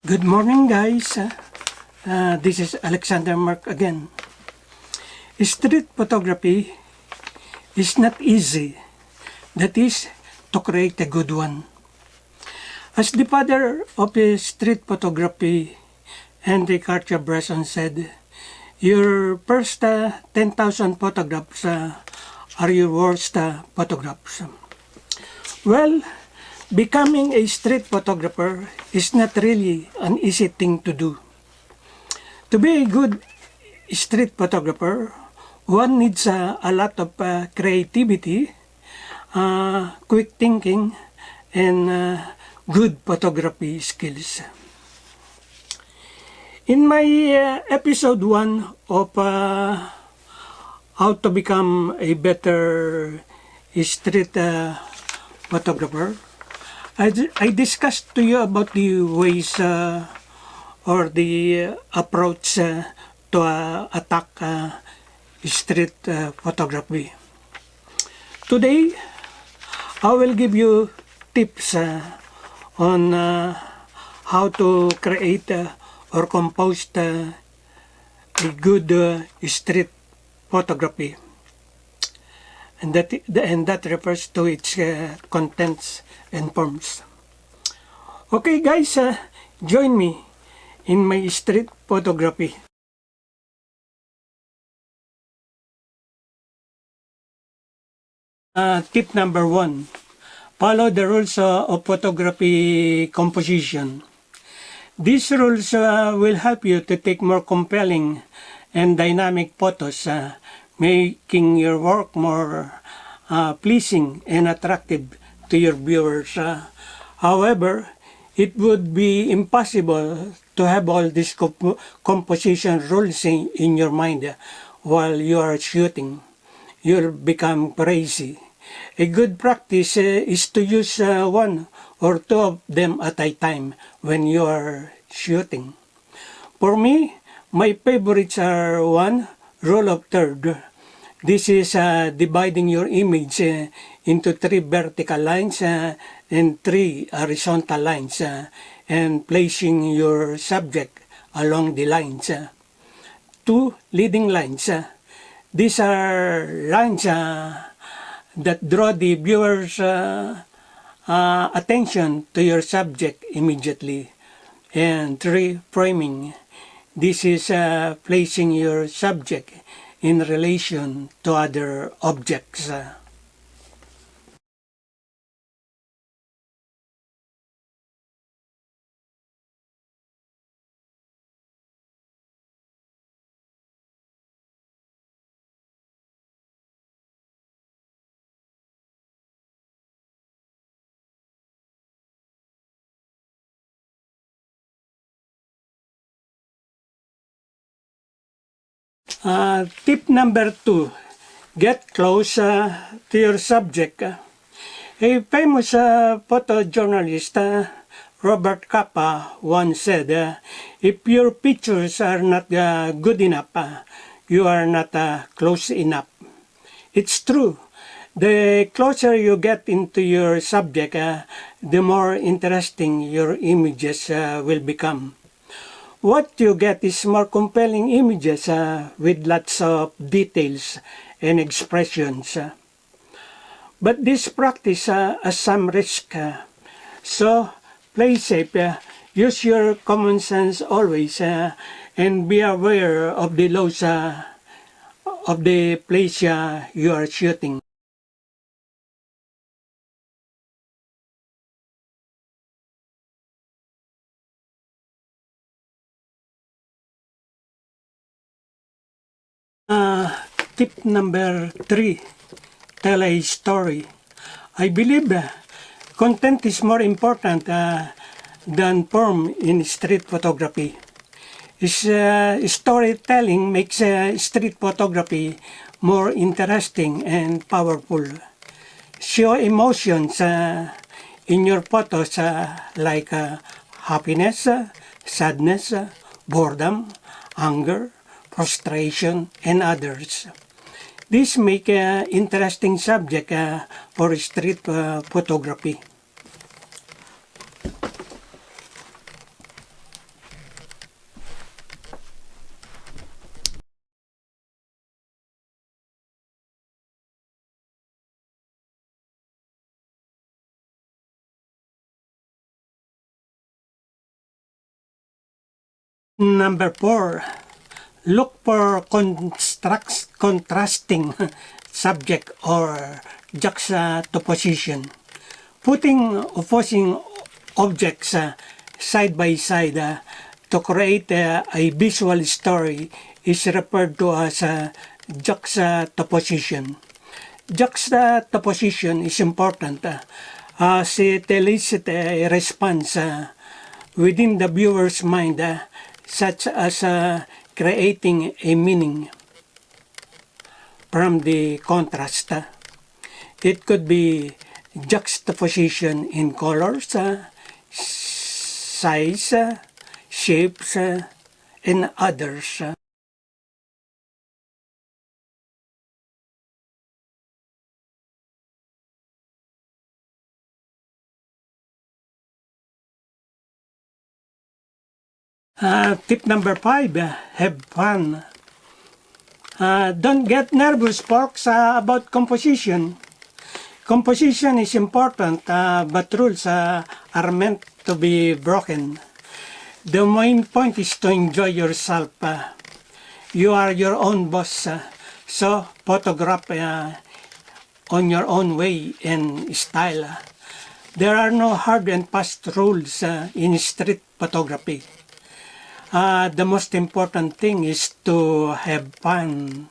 Good morning, guys. This is Alexander Mark again. Street photography is not easy. That is, to create a good one. As the father of street photography, Henry Cartier-Bresson said, your first 10,000 photographs are your worst photographs. Well, becoming a street photographer is not really an easy thing to do. To be a good street photographer, one needs a lot of creativity, quick thinking, and good photography skills. In my episode 1 of how to become a better street photographer, I discussed to you about the ways or the approach to attack street photography. Today, I will give you tips on how to create or compose a good street photography. And that refers to its contents and forms. Okay guys, join me in my street photography. Tip number 1. Follow the rules of photography composition. These rules will help you to take more compelling and dynamic photos, making your work more pleasing and attractive to your viewers. However, it would be impossible to have all these composition rules in your mind while you are shooting. You'll become crazy. A good practice is to use one or two of them at a time when you are shooting. For me, my favorites are 1. Rule of third. This is dividing your image into 3 vertical lines and 3 horizontal lines and placing your subject along the lines. 2 leading lines. These are lines that draw the viewer's attention to your subject immediately. And 3 framing. This is placing your subject in relation to other objects. Tip number 2. Get close to your subject. A famous photojournalist, Robert Capa, once said, if your pictures are not good enough, you are not close enough. It's true. The closer you get into your subject, the more interesting your images will become. What you get is more compelling images with lots of details and expressions. But this practice has some risk. So play safe, use your common sense always, and be aware of the laws of the place you are shooting. Tip number 3. Tell a story. I believe content is more important than form in street photography. Storytelling makes street photography more interesting and powerful. Show emotions in your photos like happiness, sadness, boredom, anger, frustration, and others. This make an interesting subject for street photography. Number 4, look for contrasting subject or juxtaposition. Putting opposing objects side by side to create a visual story is referred to as juxtaposition. Juxtaposition is important as it elicits a response within the viewer's mind, such as creating a meaning from the contrast. It could be juxtaposition in colors, size, shapes, and others. Tip number 5, have fun. Don't get nervous, folks, about composition. Composition is important, but rules are meant to be broken. The main point is to enjoy yourself. You are your own boss, so photograph on your own way and style. There are no hard and fast rules in street photography. The most important thing is to have fun.